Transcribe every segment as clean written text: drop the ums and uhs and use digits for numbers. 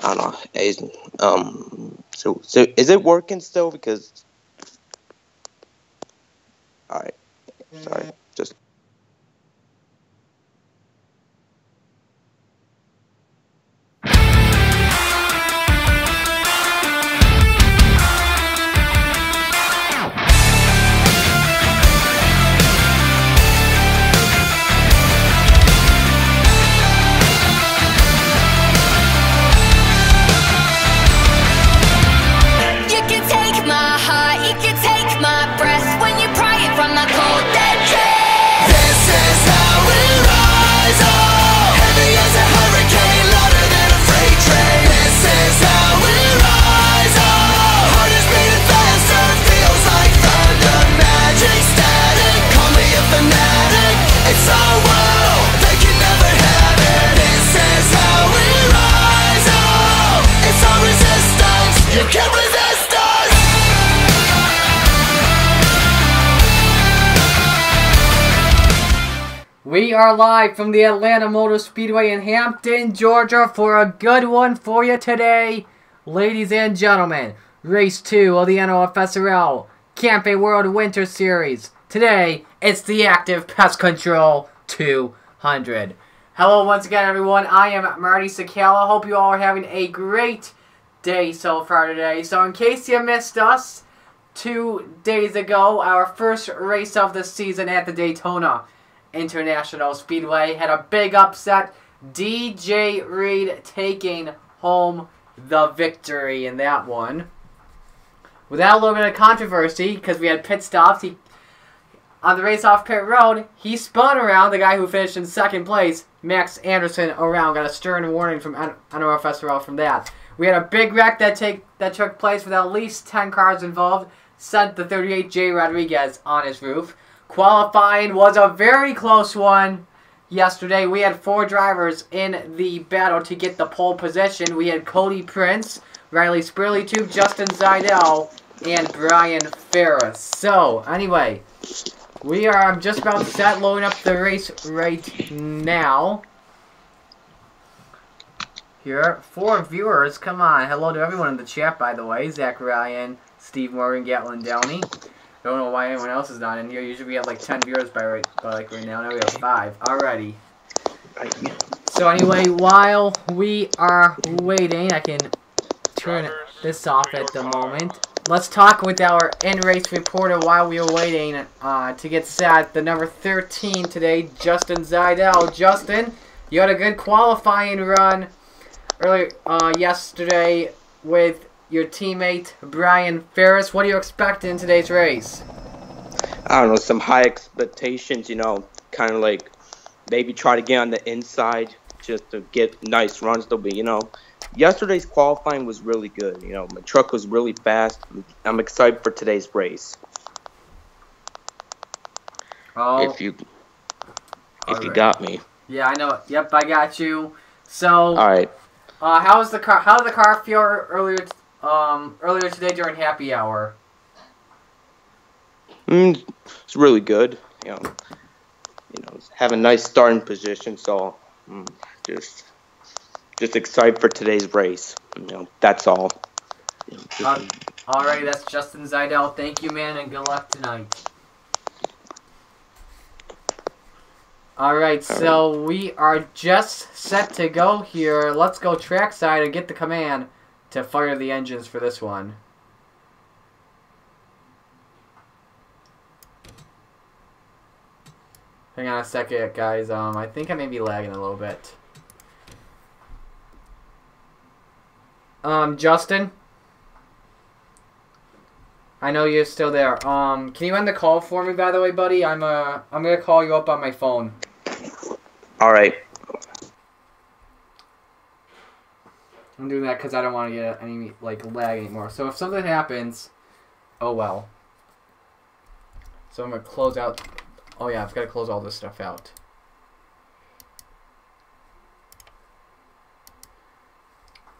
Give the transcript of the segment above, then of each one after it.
I don't know. So is it working still? Because all right, sorry, just. We are live from the Atlanta Motor Speedway in Hampton, Georgia for a good one for you today. Ladies and gentlemen, Race 2 of the NOFSRL Camping World Winter Series. Today, it's the Active Pest Control 200. Hello once again, everyone. I am Marty Sakala. Hope you all are having a great day so far today. So in case you missed us, 2 days ago, our first race of the season at the Daytona International Speedway had a big upset. DJ Reed taking home the victory in that one. Without a little bit of controversy, because we had pit stops, on the race off pit road, he spun around the guy who finished in second place, Max Anderson, around. Got a stern warning from NOFSRL from that. We had a big wreck that took place with at least 10 cars involved. Sent the 38 Jayy Rodriguez on his roof. Qualifying was a very close one yesterday. We had 4 drivers in the battle to get the pole position. We had Cody Prince, Riley Spurlytube, Justin Zajdel, and Brian Ferris. So, anyway, we are just about set loading up the race right now. Here, 4 viewers, come on. Hello to everyone in the chat, by the way. Zach Ryan, Steve Morgan, Gatlin Downey. Don't know why anyone else is not in here. Usually we have like 10 viewers by right now. Now we have 5. Alrighty. So anyway, while we are waiting, I can turn this off at the moment. Let's talk with our in-race reporter while we are waiting to get set. The number 13 today, Justin Zajdel. Justin, you had a good qualifying run earlier yesterday with your teammate, Brian Ferris. What do you expect in today's race? I don't know, some high expectations, you know, kind of like maybe try to get on the inside just to get nice runs. But, you know, yesterday's qualifying was really good. You know, my truck was really fast. I'm excited for today's race. Oh. If you got me. Yeah, I know. Yep, I got you. So, all right. How did the car feel earlier today during happy hour? It's really good. You know, have a nice starting position. So, just excited for today's race. You know, that's all. Alright, that's Justin Zajdel. Thank you, man, and good luck tonight. Alright, so we are just set to go here. Let's go trackside and get the command to fire the engines for this one. Hang on a second, guys. I think I may be lagging a little bit. Justin? I know you're still there. Can you end the call for me, by the way, buddy? I'm gonna call you up on my phone. All right. I'm doing that because I don't want to get any lag anymore. So if something happens, oh well. So I'm gonna close out. Oh yeah, I've got to close all this stuff out.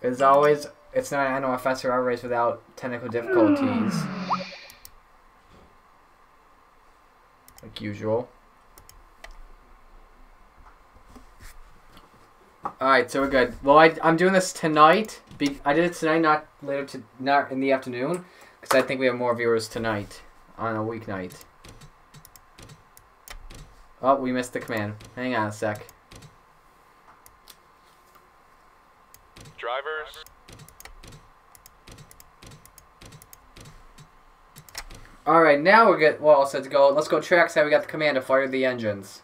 As always, it's not an NOFSRL race without technical difficulties. Like usual. Alright, so we're good. Well, I'm doing this tonight. I did it tonight, not in the afternoon. Because I think we have more viewers tonight. On a weeknight. Oh, we missed the command. Hang on a sec. Drivers. Alright, now we're good. Well, set to go. Let's go trackside. We got the command to fire the engines.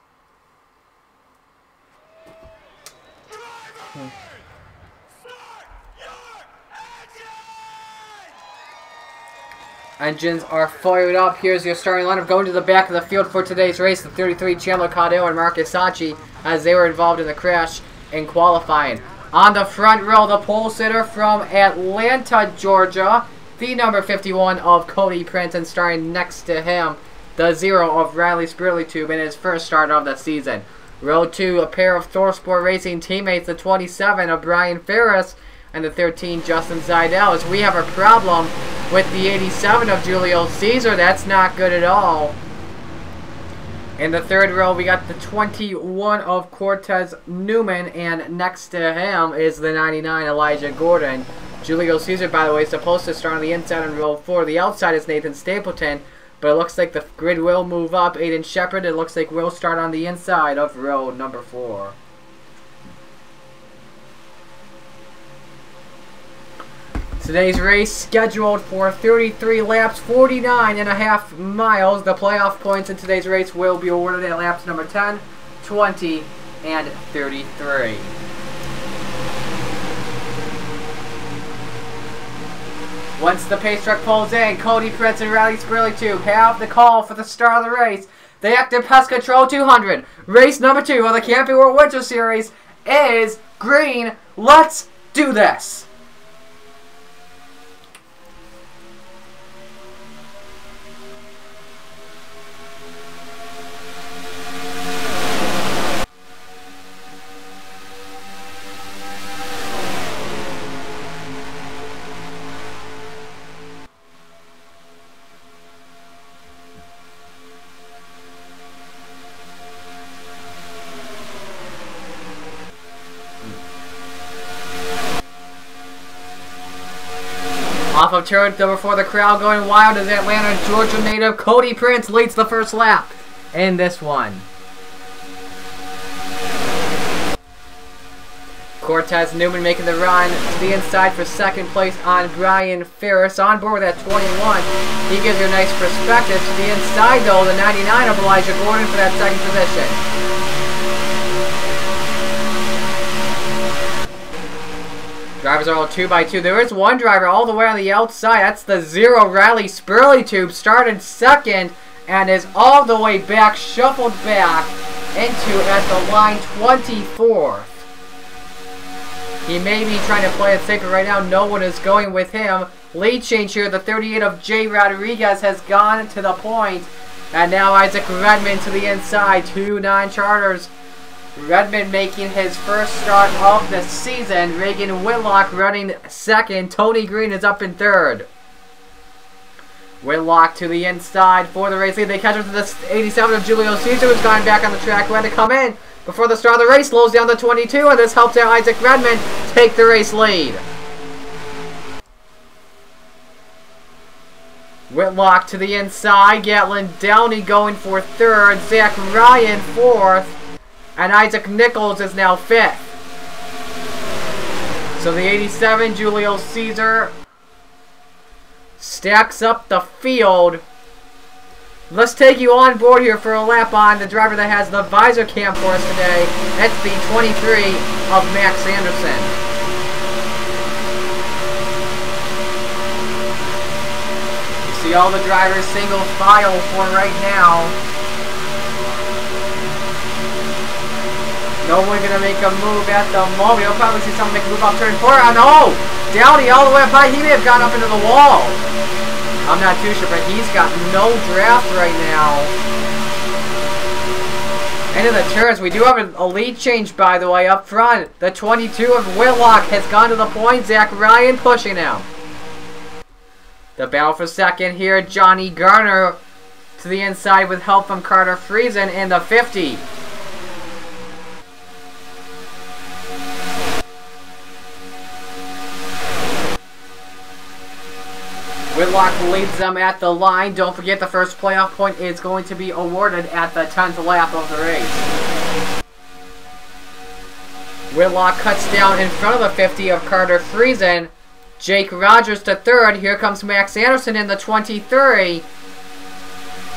Engines are fired up. Here's your starting lineup going to the back of the field for today's race. The 33 Chandler Caudill and Marcus Saatchi, as they were involved in the crash in qualifying. On the front row, the pole sitter from Atlanta, Georgia, the number 51 of Cody Prince, and starting next to him, the 0 of Riley Spurlytube in his first start of the season. Row 2, a pair of Thorsport Racing teammates, the 27 of Brian Ferris and the 13 Justin Zajdel, as we have a problem with the 87 of Julio Caesar. That's not good at all. In the third row, we got the 21 of Cortez Newman, and next to him is the 99 Elijah Gordon. Julio Caesar, by the way, is supposed to start on the inside in row 4. The outside is Nathan Stapleton, but it looks like the grid will move up. Aidan Shepherd, it looks like, will start on the inside of row number 4. Today's race scheduled for 33 laps, 49.5 miles. The playoff points in today's race will be awarded at laps number 10, 20, and 33. Once the pace truck pulls in, Cody Prince and Riley Spurlytube have the call for the start of the race. The Active Pest Control 200, race number 2 of the Camping World Winter Series, is green. Let's do this. Off of turn number 4, the crowd going wild as Atlanta, Georgia native Cody Prince leads the first lap in this one. Cortez Newman making the run to the inside for second place on Brian Ferris. On board with that 21. He gives you a nice perspective. To the inside, though, the 99 of Elijah Gordon for that second position. Drivers are all 2 by 2. There is one driver all the way on the outside. That's the 0 Riley Spurlytube. Started second and is all the way back, shuffled back into at the line 24th. He may be trying to play it safe, but right now no one is going with him. Lead change here. The 38 of Jayy Rodriguez has gone to the point. And now Isaac Redmond to the inside. 2 non-charters. Redmond making his first start of the season. Reagan Whitlock running second. Tony Green is up in third. Whitlock to the inside for the race lead. They catch up to the 87 of Julio Caesar, who's gone back on the track. Who had to come in before the start of the race. Slows down to 22, and this helps out Isaac Redmond take the race lead. Whitlock to the inside. Gatlin Downey going for third. Zach Ryan fourth. And Isaac Nicholls is now 5th. So the 87, Julio Caesar, stacks up the field. Let's take you on board here for a lap on the driver that has the visor cam for us today. That's the 23 of Max Anderson. You see all the drivers single file for right now. No one gonna make a move at the moment. You'll probably see someone make a move off turn 4. Oh no! Downey all the way up high. He may have gone up into the wall. I'm not too sure, but he's got no draft right now. Into the turns. We do have a lead change, by the way, up front. The 22 of Whitlock has gone to the point. Zach Ryan pushing him. The battle for second here. Johnny Garner to the inside with help from Carter Friesen in the 50. Whitlock leads them at the line. Don't forget the first playoff point is going to be awarded at the 10th lap of the race. Whitlock cuts down in front of the 50 of Carter Friesen. Jake Rogers to third. Here comes Max Anderson in the 23.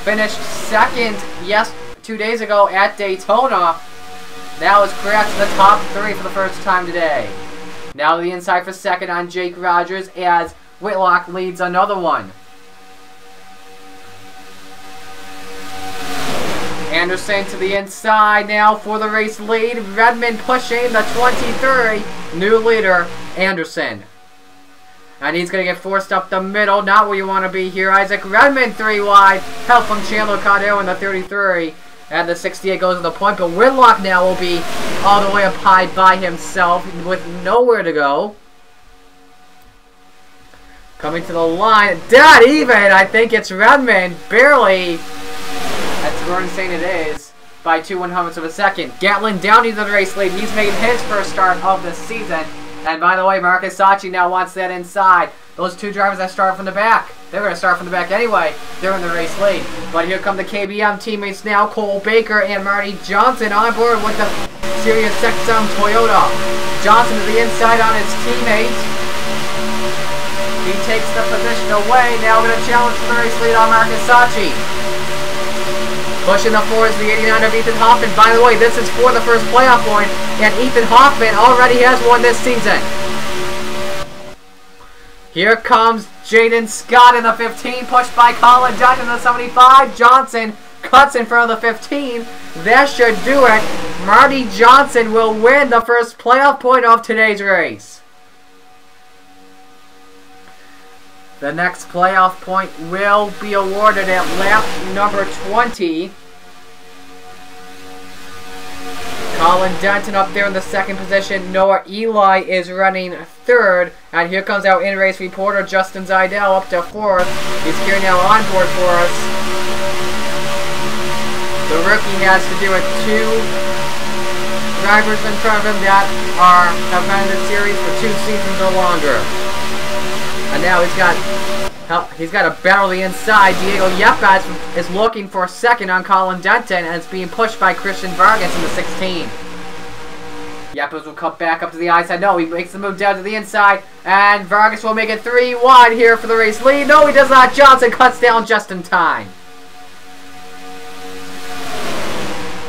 Finished second, 2 days ago at Daytona. Now is cracked to the top 3 for the first time today. Now to the inside for second on Jake Rogers as Whitlock leads another one. Anderson to the inside now for the race lead. Redmond pushing the 23. New leader, Anderson. And he's going to get forced up the middle. Not where you want to be here. Isaac Redmond 3 wide. Help from Chandler Caudill in the 33. And the 68 goes to the point. But Whitlock now will be all the way up high by himself with nowhere to go. Coming to the line. Dead even. I think it's Redmond. Barely. That's Gordon saying it is. By 2/100ths of a second. Gatlin Downey to the race lead. He's making his first start of the season. And by the way, Marcus Saatchi now wants that inside. Those two drivers that start from the back. They're going to start from the back anyway. They're in the race lead. But here come the KBM teammates now. Cole Baker and Marty Johnson on board with the Sirius XM Toyota. Johnson to the inside on his teammate. He takes the position away. Now going to challenge for the race lead on Marcus Saatchi. Pushing the four is the 89 of Ethan Hoffman. By the way, this is for the first playoff point, and Ethan Hoffman already has one this season. Here comes Jayden Scott in the 15, pushed by Collin Denton in the 75. Johnson cuts in front of the 15. That should do it. Marty Johnson will win the first playoff point of today's race. The next playoff point will be awarded at lap number 20. Collin Denton up there in the second position. Noah Eli is running third. And here comes our in-race reporter, Justin Zajdel, up to fourth. He's here now on board for us. The rookie has to do with 2 drivers in front of him that have been in the series for 2 seasons or longer. And now he's got to battle the inside. Diego Yepez is looking for second on Collin Denton, and it's being pushed by Christian Vargas in the 16. Yepez will cut back up to the outside. No, he makes the move down to the inside, and Vargas will make it 3 wide here for the race lead. No, he does not. Johnson cuts down just in time.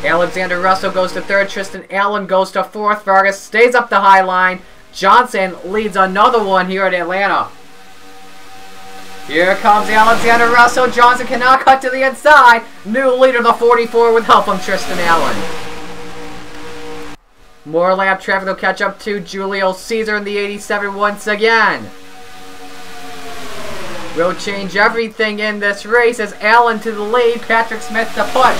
Alexander Russell goes to third. Tristan Allen goes to fourth. Vargas stays up the high line. Johnson leads another one here at Atlanta. Here comes Alexander Russell. Johnson cannot cut to the inside. New leader, the 44, with help from Tristan Allen. More lap traffic will catch up to Julio Caesar in the 87 once again. Will change everything in this race as Allen to the lead, Patrick Smith to push.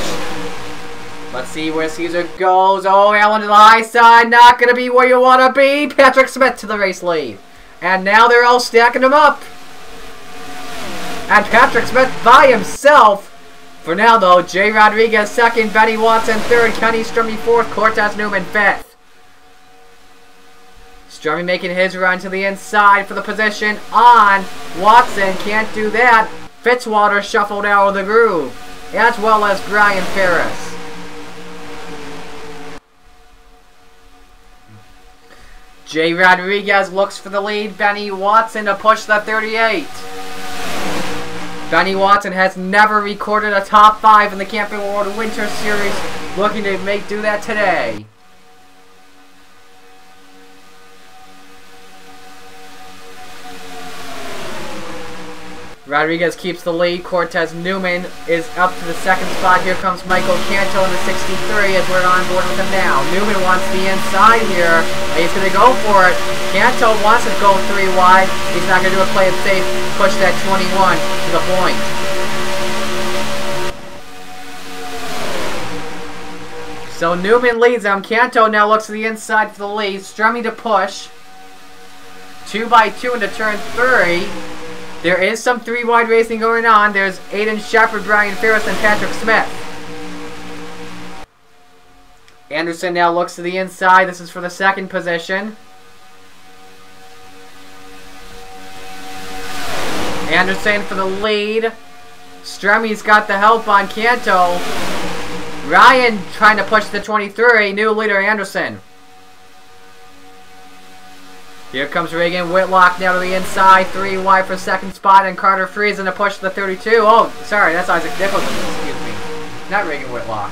Let's see where Caesar goes. Oh, Allen to the high side. Not going to be where you want to be. Patrick Smith to the race lead. And now they're all stacking him up. And Patrick Smith by himself. For now, though, Jayy Rodriguez second, Benny Watson third, Kenny Strummy fourth, Cortez Newman fifth. Strummy making his run to the inside for the position on Watson. Can't do that. Fitzwater shuffled out of the groove, as well as Brian Ferris. Jayy Rodriguez looks for the lead. Benny Watson to push the 38. Benny Watson has never recorded a top 5 in the Camping World Winter Series. Looking to do that today. Rodriguez keeps the lead. Cortez Newman is up to the second spot. Here comes Michael Canto in the 63 as we're on board with him now. Newman wants the inside here. He's going to go for it. Canto wants to go 3 wide. He's not going to do it, play it safe. Push that 21 to the point. So Newman leads him. Canto now looks to the inside for the lead. Strummy to push. 2 by 2 into turn 3. There is some 3 wide racing going on. There's Aidan Shepherd, Brian Ferris, and Patrick Smith. Anderson now looks to the inside. This is for the second position. Anderson for the lead. Stremmy's got the help on Canto. Ryan trying to push the 23. New leader Anderson. Here comes Reagan Whitlock now to the inside. 3 wide for second spot. And Carter Friesen to push the 32. Oh, sorry. That's Isaac Nicholls. Excuse me. Not Reagan Whitlock.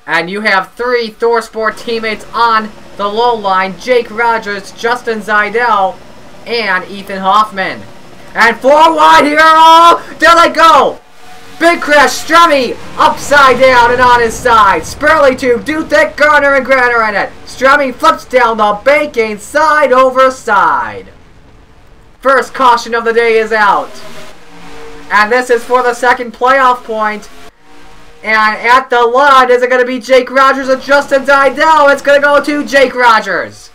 And you have 3 ThorSport teammates on the low line. Jayy Rodriguez, Justin Zajdel, and Ethan Hoffman. And 4 wide here. Oh, there they go. Big crash. Stremmy upside down and on his side. Spurlytube, Douthitt, Garner, and Granner in it. Stremmy flips down the banking side over side. First caution of the day is out. And this is for the second playoff point. And at the line, is it going to be Jayy Rodriguez or Justin Zajdel? It's going to go to Jayy Rodriguez.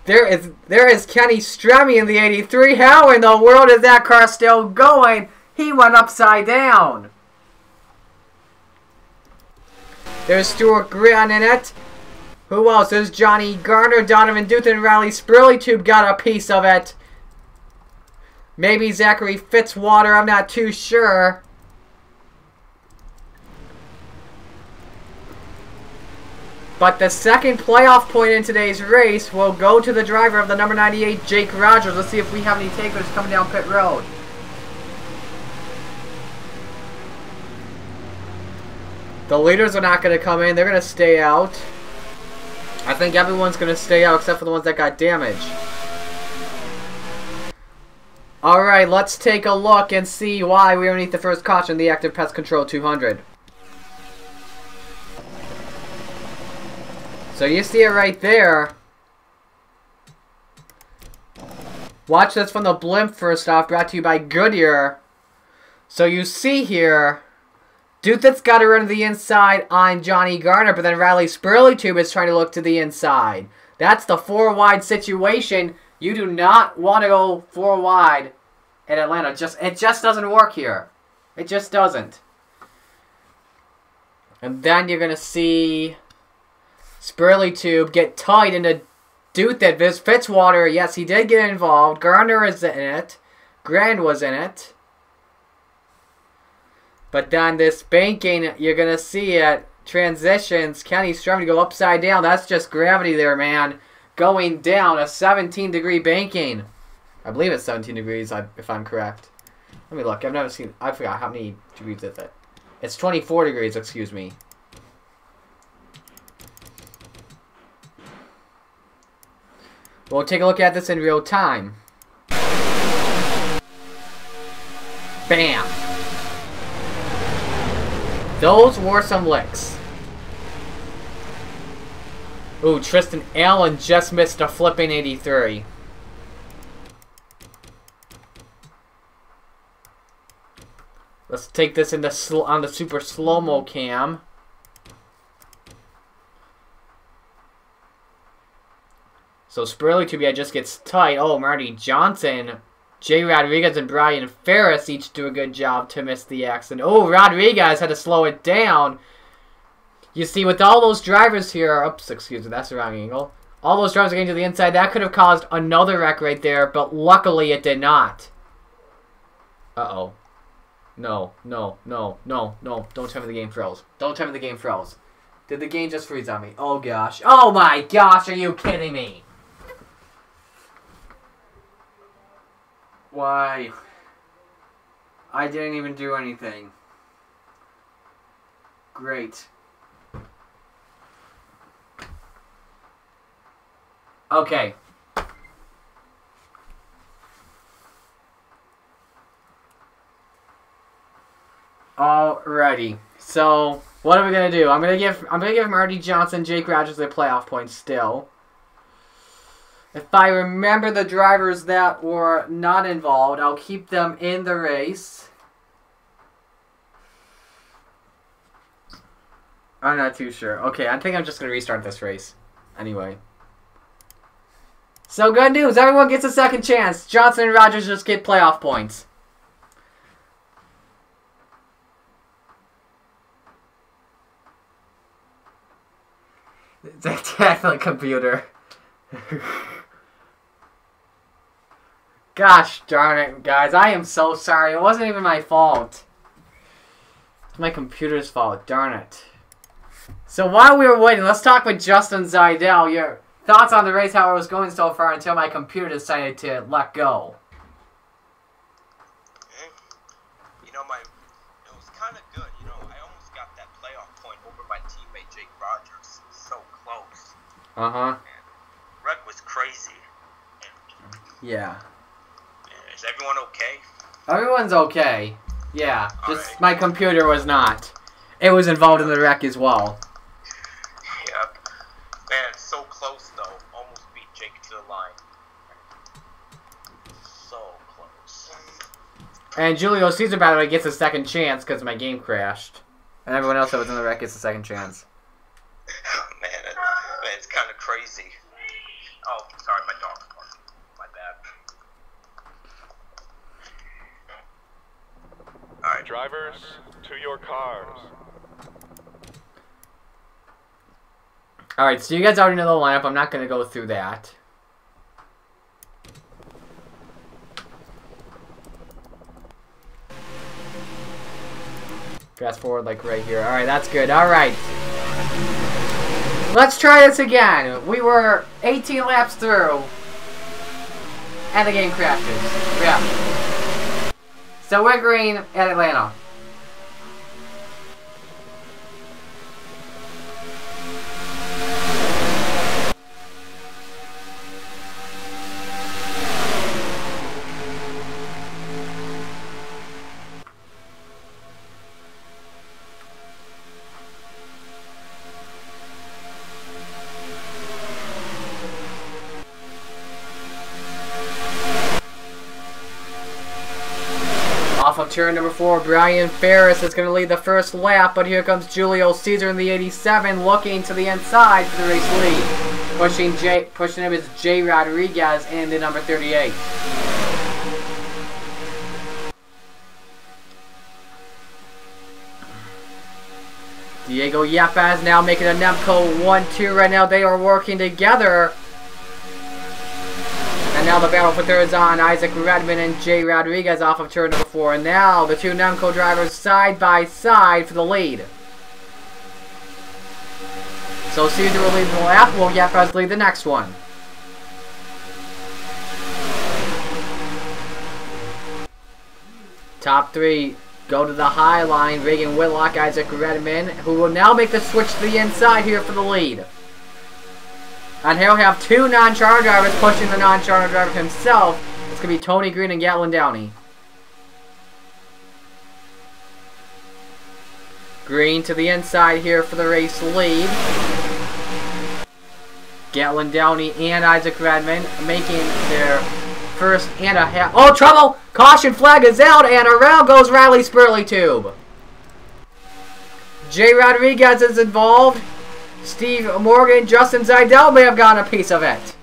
There is Kenny Stremmy in the 83. How in the world is that car still going? He went upside down. There's Stuart Grant in it. Who else? There's Johnny Garner, Donovan Douthitt, and Riley Spurlytube got a piece of it. Maybe Zachary Fitzwater, I'm not too sure. But the second playoff point in today's race will go to the driver of the number 98, Jayy Rodriguez. Let's see if we have any takers coming down pit road. The leaders are not going to come in. They're going to stay out. I think everyone's going to stay out except for the ones that got damaged. Alright, let's take a look and see why we underneath the first caution, the Active Pest Control 200. So you see it right there. Watch this from the blimp first off, brought to you by Goodyear. So you see here, Douthitt's got to run to the inside on Johnny Garner, but then Riley Spurlytube is trying to look to the inside. That's the 4 wide situation. You do not want to go 4 wide in Atlanta. It just doesn't work here. It just doesn't. And then you're going to see Spurlytube get tight into Douthitt. Fitzwater, yes, he did get involved. Garner is in it. Grand was in it. But then this banking, you're going to see it. Transitions. Kenny Stremmy to go upside down. That's just gravity there, man. Going down. A 17-degree banking. I believe it's 17 degrees, if I'm correct. Let me look. I've never seen... I forgot how many degrees is it. It's 24 degrees, excuse me. We'll take a look at this in real time. Bam! Those were some licks. Ooh, Tristan Allen just missed a flipping 83. Let's take this into on the super slow-mo cam. So Spurlytube just gets tight. Oh, Marty Johnson, Jayy Rodriguez, and Brian Ferris each do a good job to miss the accident. Oh, Rodriguez had to slow it down. You see, with all those drivers here... Oops, excuse me, that's the wrong angle. All those drivers are getting to the inside. That could have caused another wreck right there, but luckily it did not. Uh-oh. No, no, no, no, no. Don't tell me the game froze. Don't tell me the game froze. Did the game just freeze on me? Oh, gosh. Oh, my gosh, are you kidding me? Why? I didn't even do anything. Great. Okay. Alrighty. So, what are we gonna do? I'm gonna give Marty Johnson, Jayy Rodriguez their playoff points still. If I remember the drivers that were not involved, I'll keep them in the race. I'm not too sure. Okay, I think I'm just going to restart this race. Anyway. So good news. Everyone gets a second chance. Johnson and Rodgers just get playoff points. Exactly, computer. Gosh darn it, guys. I am so sorry. It wasn't even my fault. It's my computer's fault. Darn it. So while we were waiting, let's talk with Justin Zajdel. Your thoughts on the race, how it was going so far until my computer decided to let go. You know, it was kind of good. You know, I almost got that playoff point over my teammate Jayy Rodriguez. So close. Uh-huh. Wreck was crazy. Yeah. Is everyone okay? Everyone's okay. Yeah. Just right. my computer was not. It was involved in the wreck as well. Yep. Man, so close though. Almost beat Jake to the line. So close. And Julio Cesar, by the way, gets a second chance because my game crashed. And everyone else that was in the wreck gets a second chance. Man, it's kind of crazy. Oh, sorry, my dog's barking. My bad. All right. Drivers, to your cars. Alright, so you guys already know the lineup. I'm not going to go through that. Fast forward like right here. Alright, that's good. Alright. Let's try this again. We were 18 laps through. And the game crashes. Yeah. So we're green at Atlanta. Off of turn number 4, Brian Ferris is going to lead the first lap, but here comes Julio Cesar in the 87, looking to the inside for the race lead. Pushing him is Jayy Rodriguez in the number 38. Diego Yepez now making a Nemco 1-2 right now. They are working together. And now the battle for third is on. Isaac Redmond and Jayy Rodriguez off of turn number 4. And now the two Nemco drivers side by side for the lead. So Cesar will lead the lap. Will Yepez lead the next one? Top 3 go to the high line. Reagan Whitlock, Isaac Redmond, who will now make the switch to the inside here for the lead. And he'll have two non-charter drivers pushing the non-charter driver himself. It's going to be Tony Green and Gatlin Downey. Green to the inside here for the race lead. Gatlin Downey and Isaac Redmond making their first and a half. Oh, trouble! Caution flag is out, and around goes Riley Spurlytube. Jayy Rodriguez is involved. Steve Morgan, Justin Zajdel may have gotten a piece of it.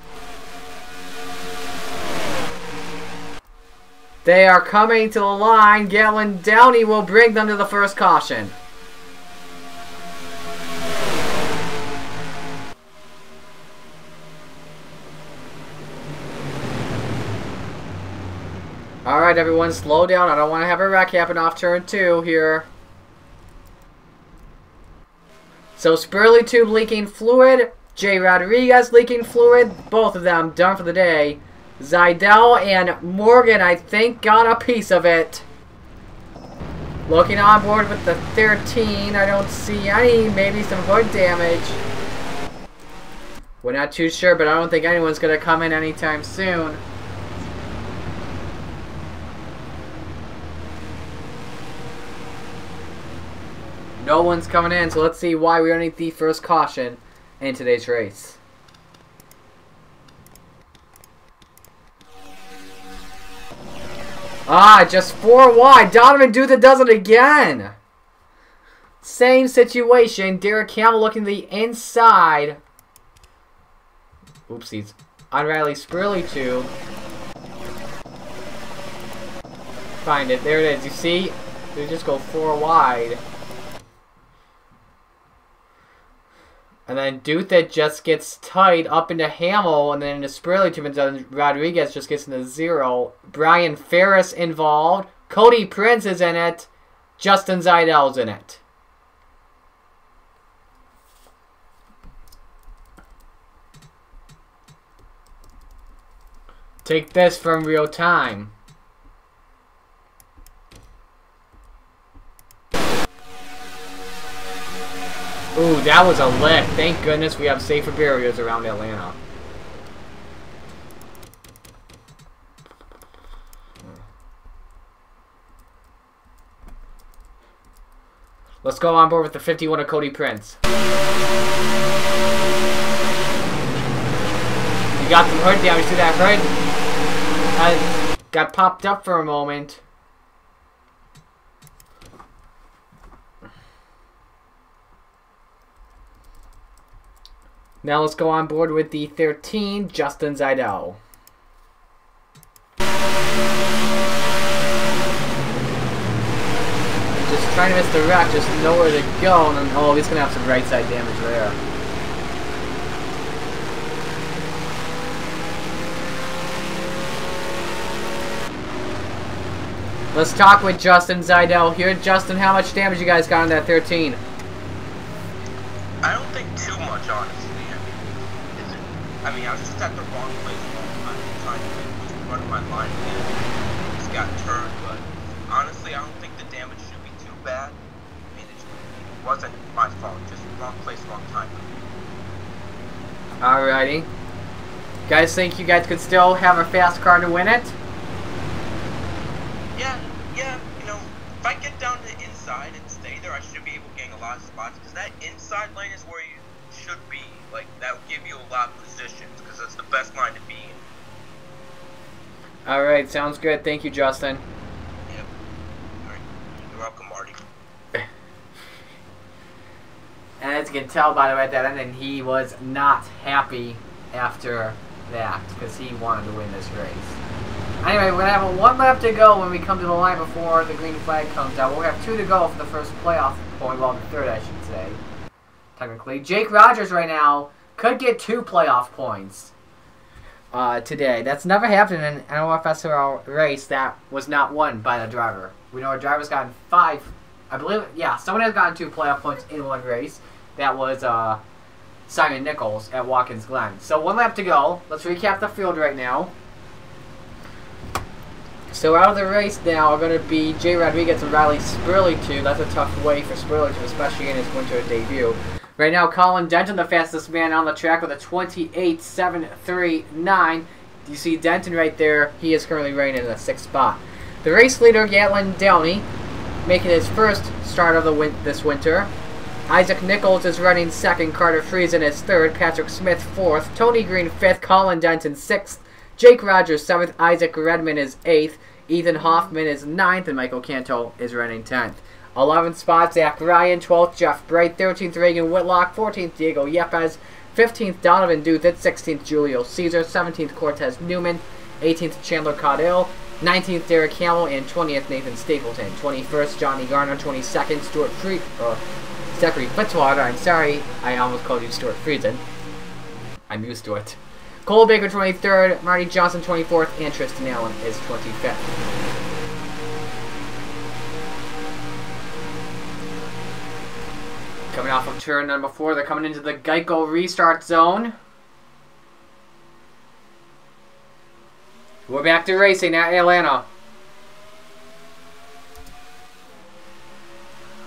They are coming to the line. Gatlin Downey will bring them to the first caution. Alright, everyone, slow down. I don't want to have a wreck happen off turn 2 here. So, Spurlytube leaking fluid. Jayy Rodriguez leaking fluid. Both of them done for the day. Zajdel and Morgan, I think, got a piece of it. Looking on board with the 13. I don't see any. Maybe some hood damage. We're not too sure, but I don't think anyone's going to come in anytime soon. No one's coming in, so let's see why we only need the first caution in today's race. Ah, just 4 wide. Donovan Douthitt does it again. Same situation. Derek Hamill looking to the inside. Oopsies. On Riley Spurlytube. Find it. There it is. You see? We just go 4 wide. And then Douthitt just gets tight up into Hamill, and then into Spurlytube, and then Rodriguez just gets into 0. Brian Ferris involved. Cody Prince is in it. Justin Zajdel's in it. Take this from real time. Ooh, that was a lick. Thank goodness we have safer barriers around Atlanta. Let's go on board with the 51 of Cody Prince. You got some hood damage to that hood. Got popped up for a moment. Now let's go on board with the 13, Justin Zajdel. Just trying to miss the wreck, just nowhere to go, and then, oh, he's going to have some right side damage there. Let's talk with Justin Zajdel here. Justin, how much damage you guys got on that 13? I don't think too much, honestly. I mean, I was just at the wrong place wrong time, trying to run my line again. Just got turned, but honestly, I don't think the damage should be too bad. I mean, it wasn't my fault, just wrong place, wrong time. Alrighty. Guys think you guys could still have a fast car to win it? Yeah, you know, if I get down to the inside and stay there, I should be able to gain a lot of spots, because that inside lane is where you should be. Like, that will give you a lot of positions, because it's the best line to be in. Alright, sounds good. Thank you, Justin. Yep. Alright. You're welcome, Marty. And as you can tell, by the way, at that ending, he was not happy after that, because he wanted to win this race. Anyway, we're going to have one lap to go when we come to the line before the green flag comes out. We'll have 2 to go for the first playoff point, well, the third, I should say. Technically. Jayy Rodriguez right now could get 2 playoff points today. That's never happened in an NOFSRL race that was not won by the driver. We know our driver's gotten 5, I believe, yeah, someone has gotten 2 playoff points in one race. That was Isaac Nicholls at Watkins Glen. So 1 lap to go. Let's recap the field right now. So out of the race now are going to be Jayy Rodriguez and Riley Spurlytube. That's a tough way for Spurlytube, especially in his winter debut. Right now, Collin Denton, the fastest man on the track with a 28.739. You see Denton right there. He is currently running in the 6th spot. The race leader, Gatlin Downey, making his first start of this winter. Isaac Nicholls is running 2nd. Carter Friesen is 3rd. Patrick Smith 4th. Tony Green 5th. Collin Denton 6th. Jake Rogers 7th. Isaac Redmond is 8th. Ethan Hoffman is 9th. And Michael Canto is running 10th. 11th spot, Zach Ryan. 12th, Jeff Bright. 13th, Reagan Whitlock. 14th, Diego Yepez. 15th, Donovan Douthitt. 16th, Julio Caesar. 17th, Cortez Newman. 18th, Chandler Caudill. 19th, Derek Hamill. And 20th, Nathan Stapleton. 21st, Johnny Garner. 22nd, Zachary Fitzwater. I'm sorry, I almost called you Stuart Friesen. I'm used to it. Cole Baker 23rd, Marty Johnson 24th, and Tristan Allen is 25th. Coming off of turn number 4, they're coming into the Geico restart zone. We're back to racing at Atlanta.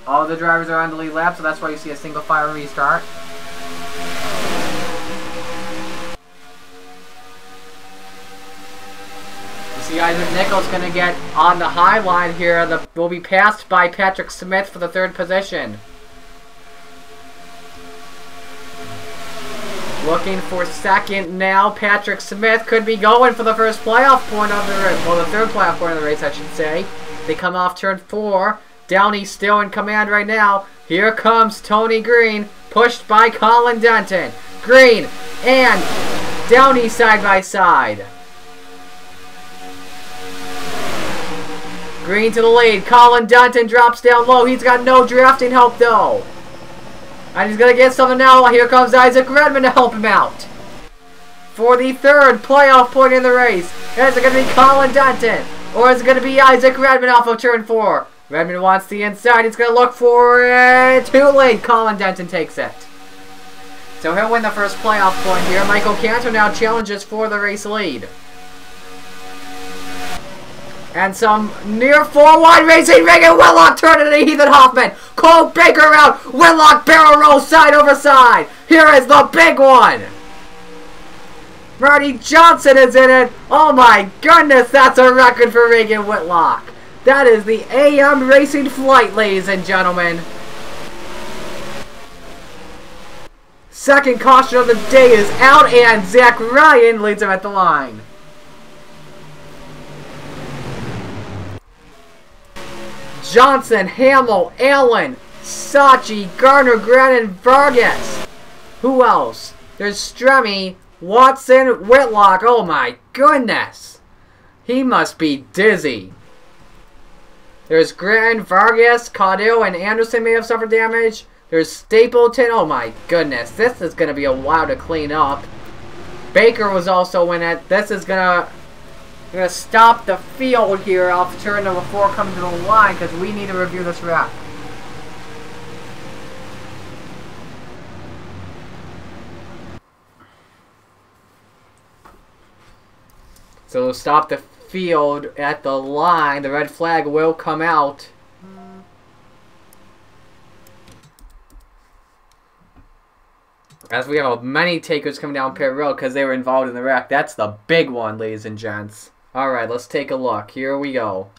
All the drivers are on the lead lap, so that's why you see a single file restart. You see Isaac Nicholls going to get on the high line here. Will be passed by Patrick Smith for the 3rd position. Looking for 2nd now. Patrick Smith could be going for the first playoff point of the race. Well, the 3rd playoff point of the race, I should say. They come off turn 4. Downey still in command right now. Here comes Tony Green, pushed by Collin Denton. Green and Downey side by side. Green to the lead. Collin Denton drops down low. He's got no drafting help though. And he's going to get something now. Here comes Isaac Redmond to help him out. For the third playoff point in the race. Is it going to be Collin Denton? Or is it going to be Isaac Redmond off of turn 4? Redmond wants the inside. He's going to look for it. Too late. Collin Denton takes it. So he'll win the first playoff point here. Michael Canto now challenges for the race lead. And some near 4-wide racing. Reagan Whitlock turning to Ethan Hoffman. Cole Baker out. Whitlock barrel roll side over side. Here is the big one. Marty Johnson is in it. Oh my goodness, that's a record for Reagan Whitlock. That is the AM Racing Flight, ladies and gentlemen. Second caution of the day is out, and Zach Ryan leads him at the line. Johnson, Hamill, Allen, Saatchi, Gardner, Grant, and Vargas. Who else? There's Stremme, Watson, Whitlock. Oh my goodness. He must be dizzy. There's Grant, Vargas, Caudill, and Anderson may have suffered damage. There's Stapleton. Oh my goodness. This is going to be a while to clean up. Baker was also in it. This is going to stop the field here off turn number 4 coming to the line because we need to review this wrap. So we'll stop the field at the line. The red flag will come out. As we have many takers coming down pit road because they were involved in the wreck. That's the big one, ladies and gents. Alright, let's take a look. Here we go.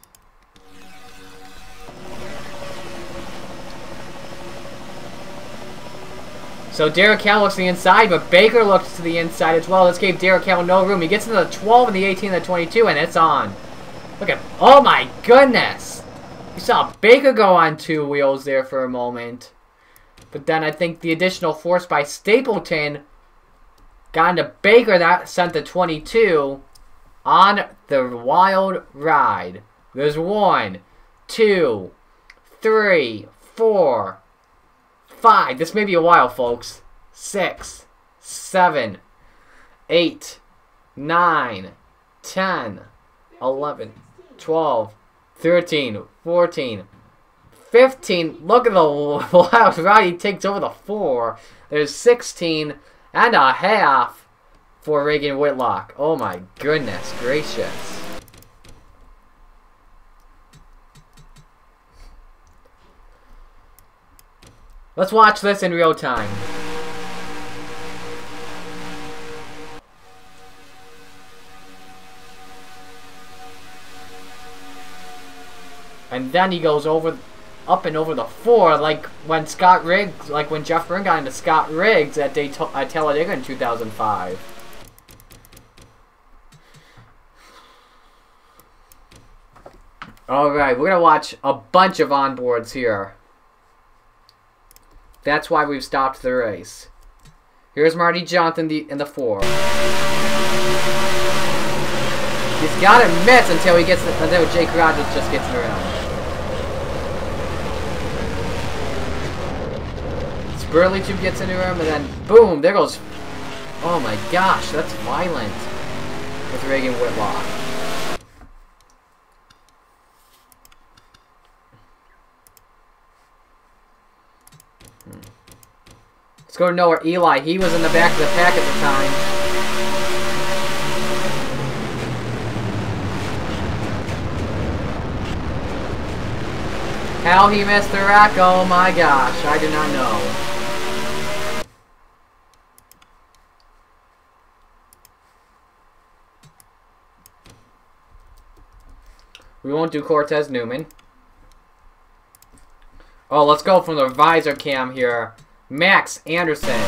So Derek Hamill looks to the inside, but Baker looks to the inside as well. This gave Derek Hamill no room. He gets into the 12 and the 18 and the 22, and it's on. Look at, oh my goodness! You saw Baker go on 2 wheels there for a moment. But then I think the additional force by Stapleton got into Baker. That sent the 22 on the wild ride. There's 1, 2, 3, 4, 5. This may be a while, folks. 6, 7, 8, 9, 10, 11, 12, 13, 14, 15. Look at the wild ride. He takes over the 4. There's 16 and a half for Reagan Whitlock. Oh my goodness gracious. Let's watch this in real time. And then he goes over, up and over the 4, like when Scott Riggs, like when Jeff Byrne got into Scott Riggs at Talladega in 2005. Alright, we're going to watch a bunch of onboards here. That's why we've stopped the race. Here's Marty Johnson in the 4. He's got to miss until he gets until Jake Rodgers just gets it around. Spurlytube gets into him, and then boom, there goes. Oh my gosh, that's violent with Reagan Whitlock. Let's go to Noah Eli. He was in the back of the pack at the time. How he missed the rack, oh my gosh, I do not know. We won't do Cortez Newman. Oh, let's go from the visor cam here. Max Anderson.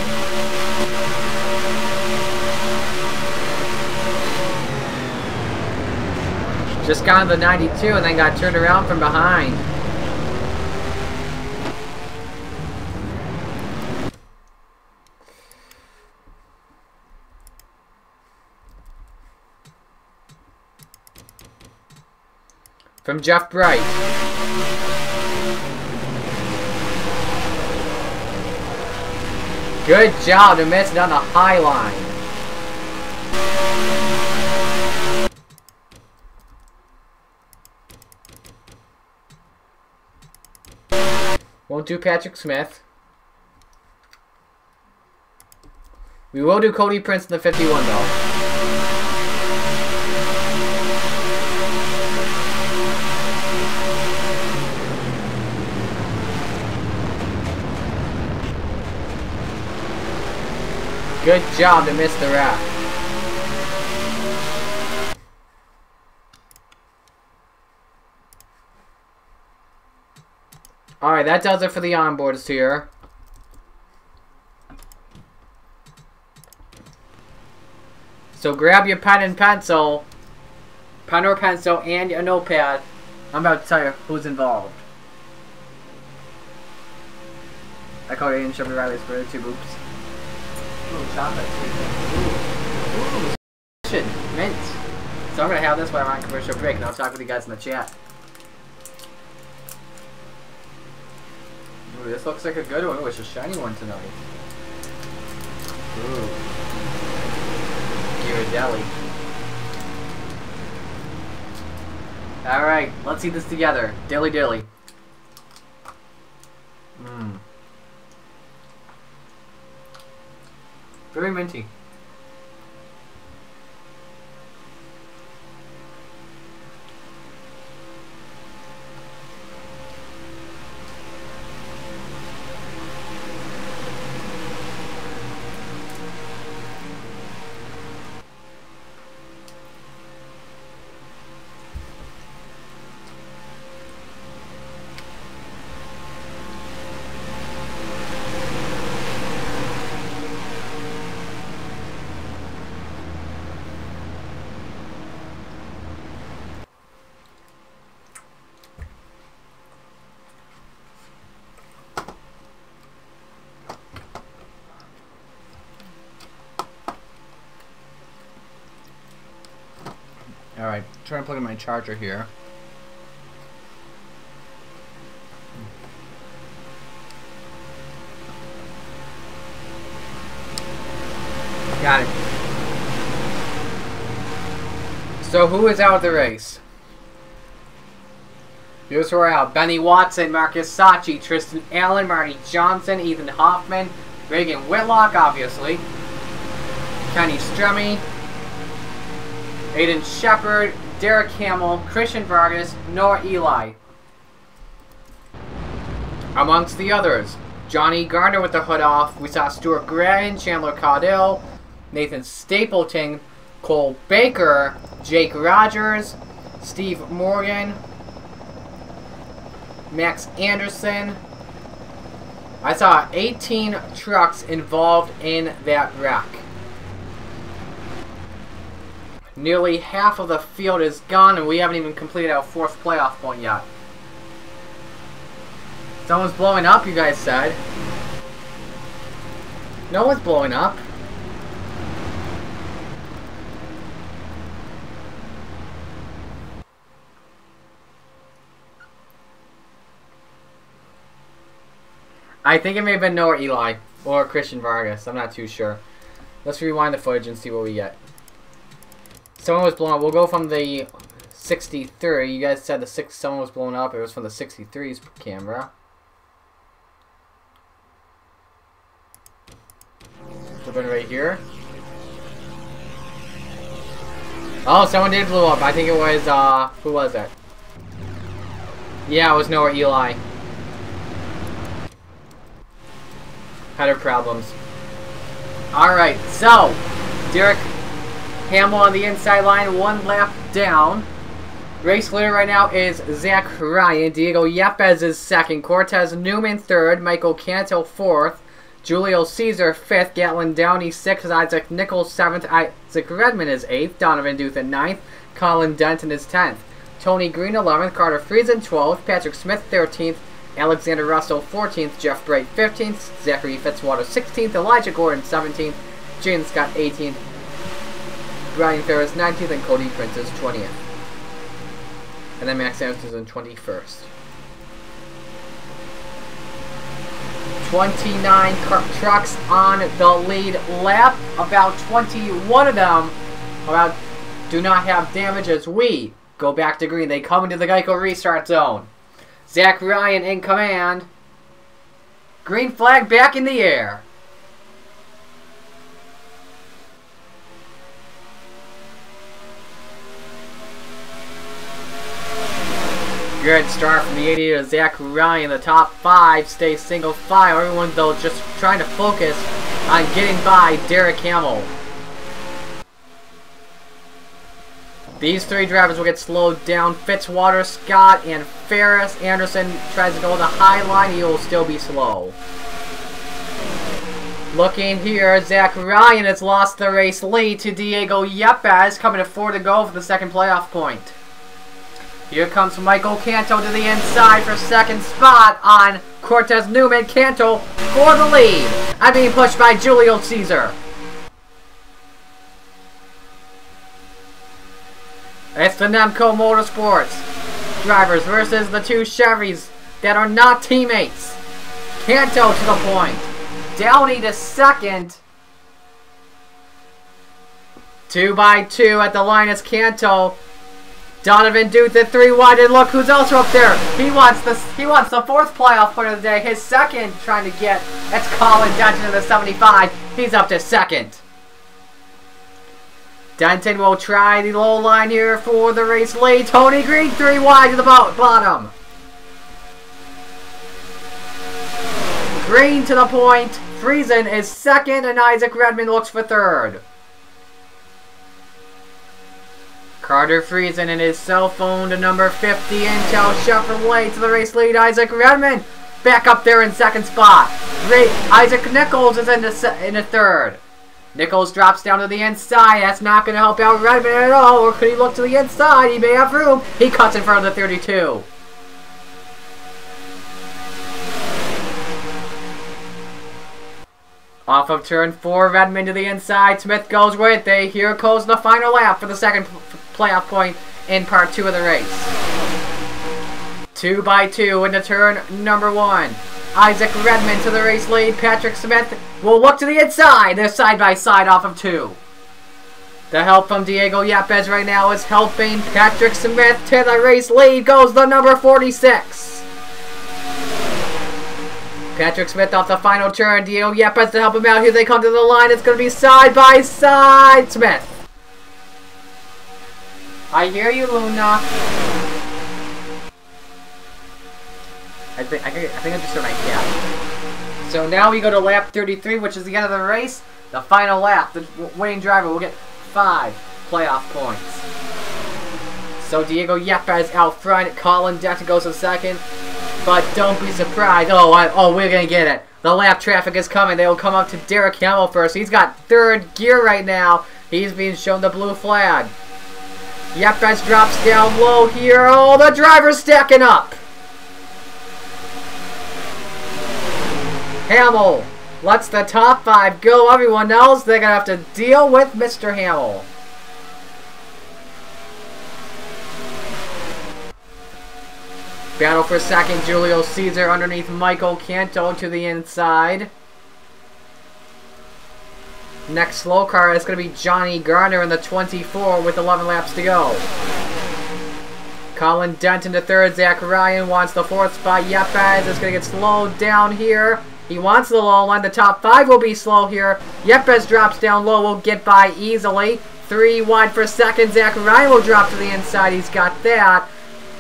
Just got in the 92 and then got turned around from behind. From Jeff Bright. Good job to miss it on the high line. Won't do Patrick Smith. We will do Cody Prince in the 51 though. Good job to miss the wrap. Alright, that does it for the onboards here. So grab your pen and pencil. Pen or pencil and a notepad. I'm about to tell you who's involved. I call Aidan Shepherd, Riley Spurlytube. Oops. Ooh, chocolate. Ooh, mint. So I'm going to have this while I'm on commercial break, and I'll talk with you guys in the chat. Ooh, this looks like a good one. Ooh, it's a shiny one tonight. Ooh. Ghirardelli. Alright, let's eat this together. Dilly dilly. Mmm. Very minty. Alright, trying to plug in my charger here. Got it. So who is out of the race? Here's who are out. Benny Watson, Marcus Saatchi, Tristan Allen, Marty Johnson, Ethan Hoffman, Reagan Whitlock, obviously. Kenny Stremme, Aidan Shepherd, Derek Hamill, Christian Vargas, Noah Eli. Amongst the others, Johnny Gardner with the hood off. We saw Stuart Graham, Chandler Caudill, Nathan Stapleton, Cole Baker, Jake Rogers, Steve Morgan, Max Anderson. I saw 18 trucks involved in that wreck. Nearly half of the field is gone, and we haven't even completed our 4th playoff point yet. Someone's blowing up, you guys said. No one's blowing up. I think it may have been Noah Eli or Christian Vargas. I'm not too sure. Let's rewind the footage and see what we get. Someone was blown up. We'll go from the 63. You guys said someone was blown up. It was from the 63's camera. Flipping right here. Oh, someone did blow up. I think it was, who was it? Yeah, it was Noah Eli. Header problems. Alright, so, Derek Hamill on the inside line, 1 lap down. Race leader right now is Zach Ryan. Diego Yepez is 2nd. Cortez Newman 3rd. Michael Canto 4th. Julio Caesar 5th. Gatlin Downey 6th. Isaac Nicholls 7th. Isaac Redmond is 8th. Donovan Douthitt 9th. Collin Denton is 10th. Tony Green 11th. Carter Friesen 12th. Patrick Smith 13th. Alexander Russell 14th. Jeff Bright 15th. Zachary Fitzwater 16th. Elijah Gordon 17th. Jayden Scott 18th. Brian Ferris 19th, and Cody Prince is 20th. And then Max Anderson is in 21st. 29 trucks on the lead lap. About 21 of them do not have damage as we go back to green. They come into the Geico restart zone. Zach Ryan in command. Green flag back in the air. Good start from the 88 of Zach Ryan. The top 5 stay single file. Everyone, though, just trying to focus on getting by Derek Hamill. These 3 drivers will get slowed down. Fitzwater, Scott, and Ferris. Anderson tries to go the high line. He will still be slow. Looking here, Zach Ryan has lost the race lead to Diego Yepez, coming to 4 to go for the second playoff point. Here comes Michael Canto to the inside for second spot on Cortez Newman. Canto for the lead. I'm being pushed by Julio Caesar. It's the Nemco Motorsports drivers versus the 2 Chevys that are not teammates. Canto to the point. Downey to second. 2 by 2 at the line is Canto. Donovan Douthitt 3 wide, and look who's also up there. He wants the 4th playoff point of the day. His second trying to get. That's Collin Denton in the 75. He's up to second. Denton will try the low line here for the race lead. Tony Green 3 wide to the bottom. Green to the point. Friesen is second, and Isaac Redmond looks for third. Carter Friesen in his cell phone to number 50 Intel Chevrolet to the race lead. Isaac Redmond back up there in second spot. Isaac Nicholls is in the third. Nicholls drops down to the inside. That's not going to help out Redmond at all. Or could he look to the inside? He may have room. He cuts in front of the 32. Off of turn 4, Redmond to the inside. Smith goes with it. Here goes the final lap for the second playoff point in part 2 of the race. 2 by 2 into turn number 1. Isaac Redmond to the race lead. Patrick Smith will look to the inside. They're side by side off of 2. The help from Diego Yepez right now is helping Patrick Smith to the race lead. Goes the number 46. Patrick Smith off the final turn. Diego Yepez to help him out. Here they come to the line. It's going to be side by side. Smith. I hear you, Luna. I think I just heard my cat. So now we go to lap 33, which is the end of the race. The final lap. The winning driver will get 5 playoff points. So Diego Yepez out front. Collin Denton goes in second. But don't be surprised. Oh, we're going to get it. The lap traffic is coming. They will come up to Derek Hamill first. He's got 3rd gear right now. He's being shown the blue flag. Yepez drops down low here. Oh, the driver's stacking up. Hamill lets the top 5 go. Everyone else, they're going to have to deal with Mr. Hamill. Battle for second, Julio Caesar underneath Michael Canto to the inside. Next slow car is going to be Johnny Garner in the 24 with 11 laps to go. Collin Denton to 3rd. Zach Ryan wants the 4th spot. Yepez is going to get slowed down here. He wants the low line. The top 5 will be slow here. Yepez drops down low. Will get by easily. 3 wide for second. Zach Ryan will drop to the inside. He's got that.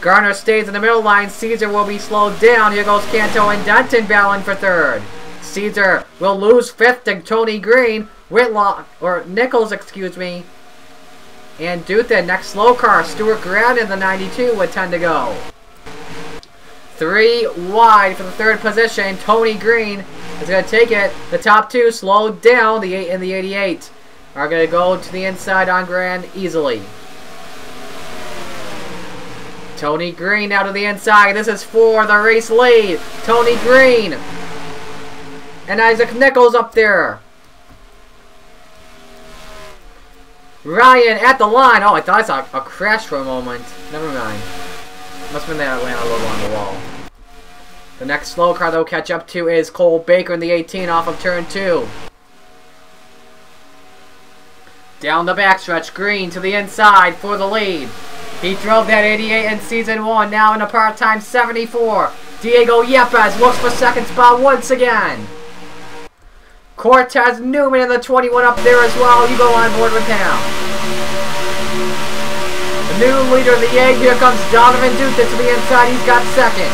Garner stays in the middle line. Caesar will be slowed down. Here goes Canto and Denton battling for 3rd. Caesar will lose 5th to Tony Green. Nicholls, excuse me. And Douthitt, next slow car. Stuart Grant in the 92 with 10 to go. 3 wide for the 3rd position. Tony Green is going to take it. The top 2 slowed down. The 8 and the 88 are going to go to the inside on Grant easily. Tony Green now to the inside. This is for the race lead. Tony Green. And Isaac Nicholls up there. Ryan at the line. Oh, I thought I saw a crash for a moment. Never mind. Must have been that Atlanta logo on the wall. The next slow car they'll catch up to is Cole Baker in the 18 off of turn 2. Down the backstretch, Green to the inside for the lead. He drove that 88 in Season 1, now in a part-time 74. Diego Yepez looks for second spot once again. Cortez Newman in the 21 up there as well. You go on board with him. The new leader of the egg, here comes Donovan Douthitt to the inside. He's got second.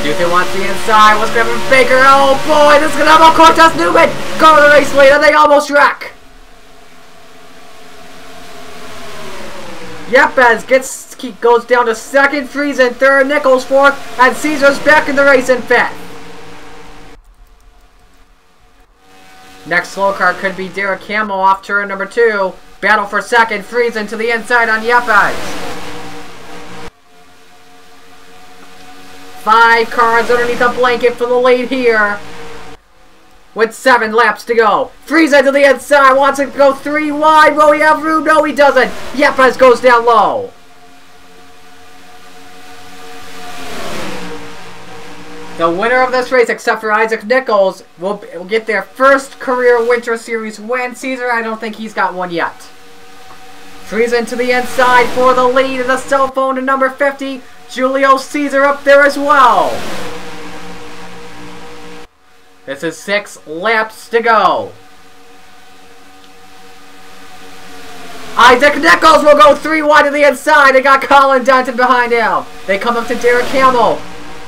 Douthitt wants the inside. What's going to happen? Baker. Oh boy, this is going to have a Cortez Newman go to the race lead, and they almost wreck. Yepez goes down to second, Friesen third, Nicholls fourth, and Caesar's back in the race in fifth. Next slow car could be Derek Hamill off turn number 2. Battle for second, Friesen to the inside on Yepez. 5 cars underneath the blanket for the lead here. With 7 laps to go. Friesen to the inside, wants to go 3 wide. Will he have room? No, he doesn't. Yepez goes down low. The winner of this race, except for Isaac Nicholls, will get their first career Winter Series win. Caesar, I don't think he's got one yet. Friesen to the inside for the lead, and the cell phone to number 50. Julio Caesar up there as well. This is 6 laps to go. Isaac Nicholls will go 3 wide to the inside. They got Collin Denton behind him. They come up to Derek Hamill.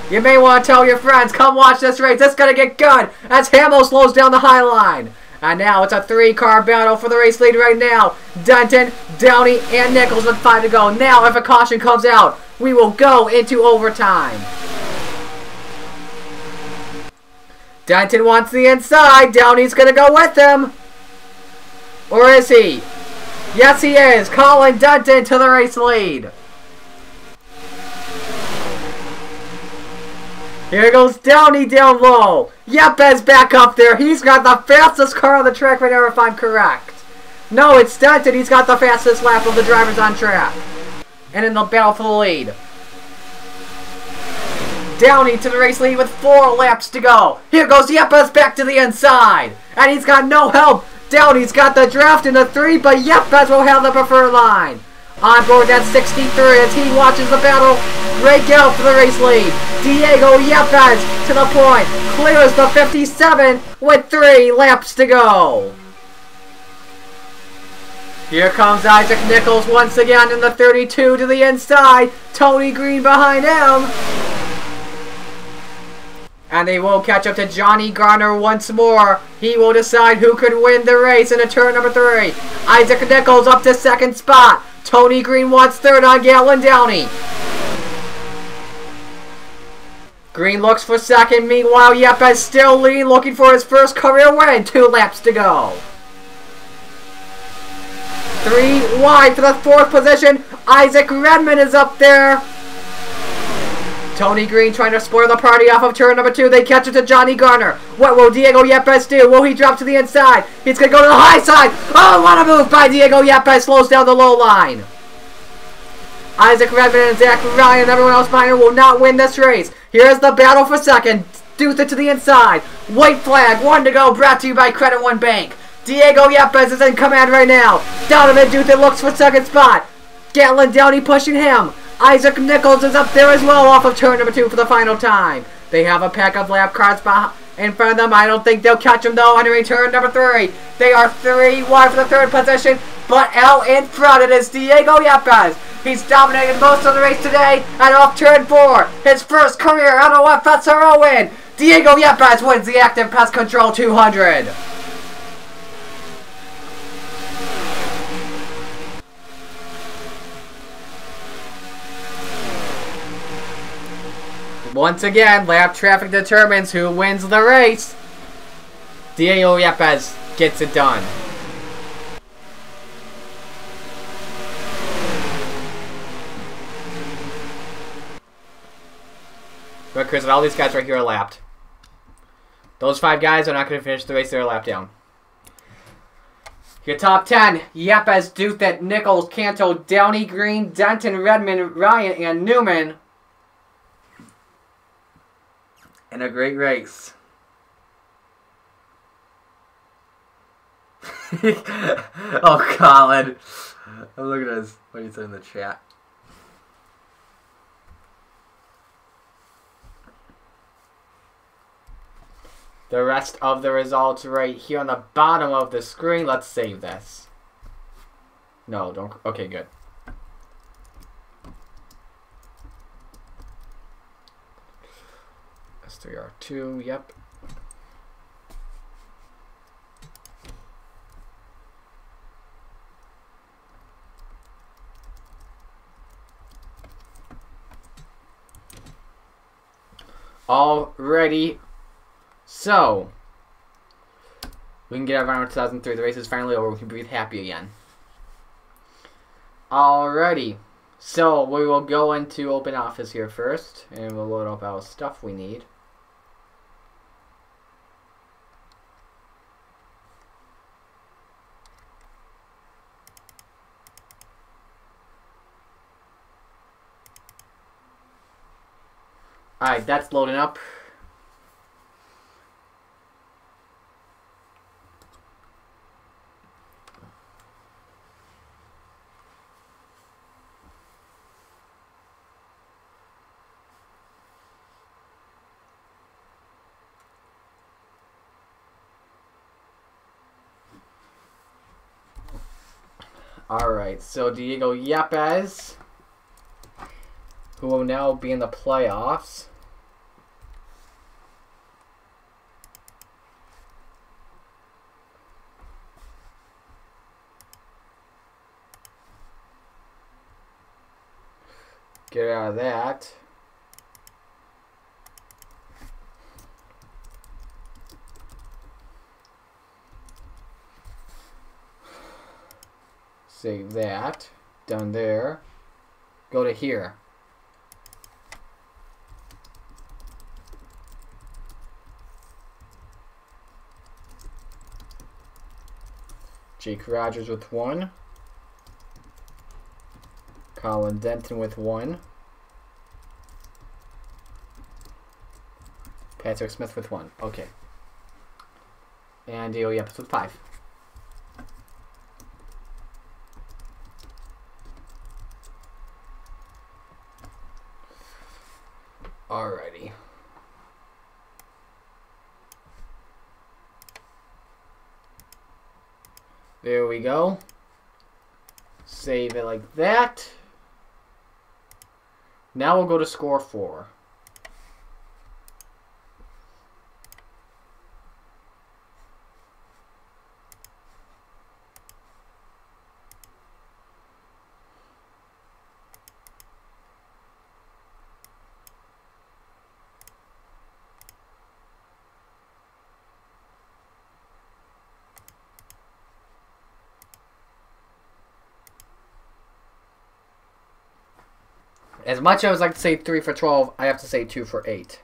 You may want to tell your friends, come watch this race. It's going to get good as Hamill slows down the high line. And now it's a 3-car battle for the race lead right now. Denton, Downey, and Nicholls with 5 to go. Now, if a caution comes out, we will go into overtime. Denton wants the inside. Downey's going to go with him. Or is he? Yes, he is. Collin Denton to the race lead. Here goes Downey down low. Yepez back up there. He's got the fastest car on the track right now, if I'm correct. No, it's Denton. He's got the fastest lap of the drivers on track. And in the battle for the lead. Downey to the race lead with 4 laps to go. Here goes Yepez back to the inside. And he's got no help. Downey's got the draft in the 3, but Yepez will have the preferred line. On board that 63 as he watches the battle break out for the race lead. Diego Yepez to the point. Clears the 57 with 3 laps to go. Here comes Isaac Nicholls once again in the 32 to the inside. Tony Green behind him. And they will catch up to Johnny Garner once more. He will decide who could win the race in a turn number 3. Isaac Nicholls up to second spot. Tony Green wants third on Gatlin Downey. Green looks for second. Meanwhile, Yepez still leading, looking for his first career win. 2 laps to go. 3 wide for the 4th position. Isaac Redmond is up there. Tony Green trying to spoil the party off of turn number 2. They catch it to Johnny Garner. What will Diego Yepez do? Will he drop to the inside? He's going to go to the high side. Oh, what a move by Diego Yepez. Slows down the low line. Isaac Redmond and Zach Ryan and everyone else behind him will not win this race. Here's the battle for second. Douthitt to the inside. White flag. 1 to go. Brought to you by Credit One Bank. Diego Yepez is in command right now. Donovan Douthitt looks for second spot. Gatlin Downey pushing him. Isaac Nicholls is up there as well off of turn number 2 for the final time. They have a pack of lap cars in front of them. I don't think they'll catch them though entering turn number 3. They are 3 wide for the 3rd position, but out in front it is Diego Yepez. He's dominated most of the race today, and off turn 4, his first career NOF SRO win. Diego Yepez wins the Active Pest Control 200. Once again, lap traffic determines who wins the race. Diego Yepez gets it done. But Chris, all these guys right here are lapped. Those 5 guys are not going to finish the race. They're a lap down. Your top 10. Yepez, Douthitt, Nicholls, Canto, Downey, Green, Denton, Redmond, Ryan, and Newman. And a great race. Oh, Collin. I'm looking at his, what he said in the chat. The rest of the results right here on the bottom of the screen. Let's save this. No, don't. Okay, good. S3R2, yep. Alrighty. So, we can get out of round 2003. The race is finally over. We can breathe happy again. Alrighty. So, we will go into open office here first. And we'll load up our stuff we need. Alright, that's loading up. Alright, so Diego Yepez, who will now be in the playoffs. Get out of that. Save that. Down there. Go to here. Jake Rogers with 1. Collin Denton with 1. Patrick Smith with 1. Okay. And Diego Yepez with 5. Alrighty. There we go. Save it like that. Now we'll go to score 4. As much as I would like to say 3 for 12, I have to say 2 for 8.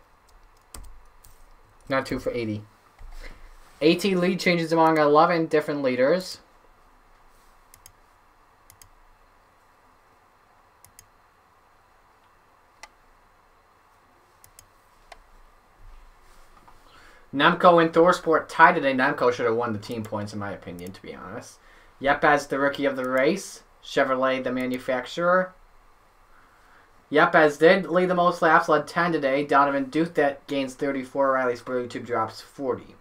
Not 2 for 80. 18 lead changes among 11 different leaders. Nemco and Thorsport tied today. Nemco should have won the team points, in my opinion, to be honest. Yepez, the rookie of the race. Chevrolet, the manufacturer. Yepez did lead the most laps, led 10 today. Donovan Douthitt gains 34. Riley Spurlytube drops 40.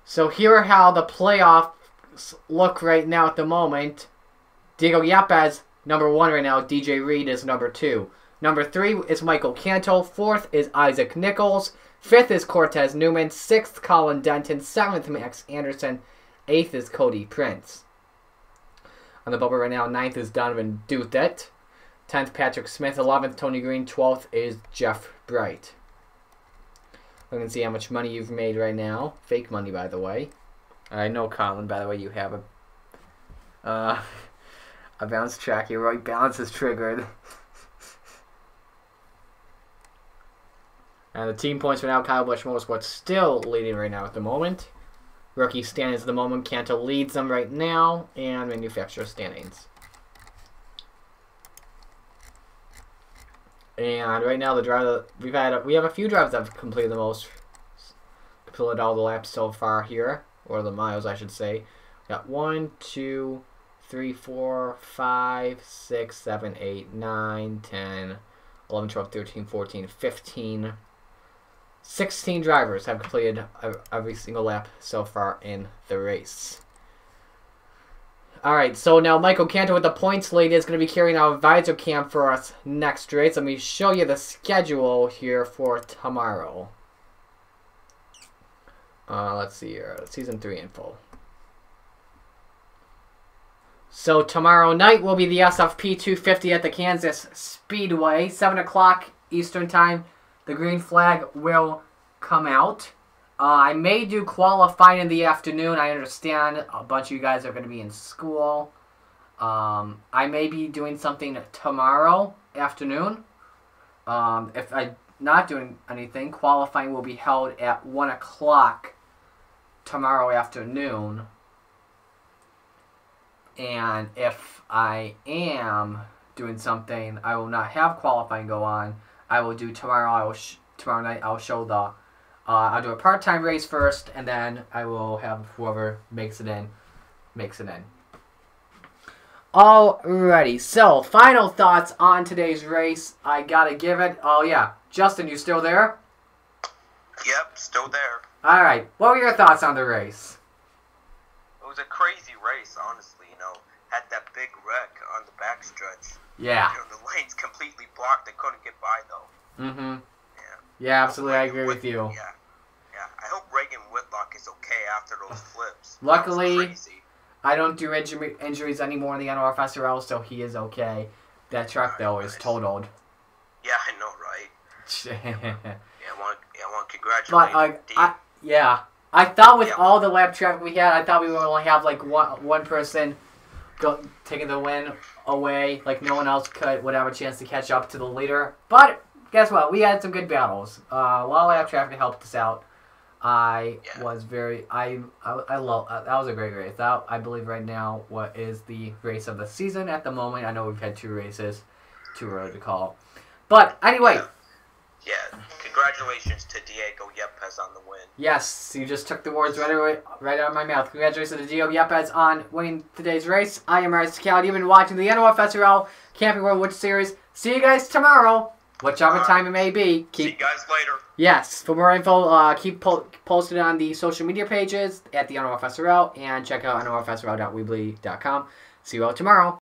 So here are how the playoffs look right now at the moment. Diego Yepez, number 1 right now. DJ Reed is number 2. Number 3 is Michael Canto. 4th is Isaac Nicholls. 5th is Cortez Newman. 6th, Collin Denton. 7th, Max Anderson. 8th is Cody Prince. On the bubble right now, 9th is Donovan Douthitt. 10th, Patrick Smith. 11th, Tony Green. 12th is Jeff Bright. Look and see how much money you've made right now. Fake money, by the way. I know, Collin, by the way, you have a bounce track. Your right balance is triggered. And the team points for now, Kyle Busch Motorsports still leading right now at the moment. Rookie standings at the moment. Canto leads them right now. And manufacturer standings. And right now, the driver we have a few drivers that have completed completed all the laps so far here, or the miles, I should say. We got 1, 2, 3, 4, 5, 6, 7, 8, 9, 10, 11, 12, 13, 14, 15. 16 drivers have completed every single lap so far in the race. Alright, so now Michael Canto with the points lead is going to be carrying our advisor cam for us next race. Let me show you the schedule here for tomorrow. Let's see here. Season 3 info. So tomorrow night will be the SFP 250 at the Kansas Speedway. 7 o'clock Eastern Time. The green flag will come out. I may do qualifying in the afternoon. I understand a bunch of you guys are going to be in school. I may be doing something tomorrow afternoon. If I'm not doing anything, qualifying will be held at 1 o'clock tomorrow afternoon. And if I am doing something, I will not have qualifying go on. I will do tomorrow. Tomorrow night I'll show the. I'll do a part-time race first, and then I will have whoever makes it in. Alrighty, so final thoughts on today's race. I gotta give it. Oh yeah, Justin, you still there? Yep, still there. All right, what were your thoughts on the race? It was a crazy race, honestly. Had that big wreck on the backstretch. Yeah. The lane's completely blocked. They couldn't get by though. Mm-hmm. Yeah. Yeah, absolutely. I agree with you. Yeah. I hope Reagan Whitlock is okay after those flips. Luckily, I don't do injuries anymore in the NOFSRL, so he is okay. That truck, though, is totaled. Yeah, I know, right? I want to congratulate But, I thought with all the lap traffic we had, I thought we would only have, like, one person taking the win away. Like, no one else would have a chance to catch up to the leader. But, guess what? We had some good battles. A lot of lap traffic helped us out. I love that was a great race. That, I believe right now what is the race of the season at the moment. I know we've had 2 races, too early to call. But anyway. Yeah. Congratulations to Diego Yepez on the win. Yes, you just took the words right out of my mouth. Congratulations to Diego Yepez on winning today's race. I am Marcus Saatchi. You've been watching the NOFSRL Camping World Witch Series. See you guys tomorrow. Whichever time it may be. See you guys later. Yes. For more info, keep posted on the social media pages at the NOFSRL and check out NOFSRL.weebly.com. See you all tomorrow.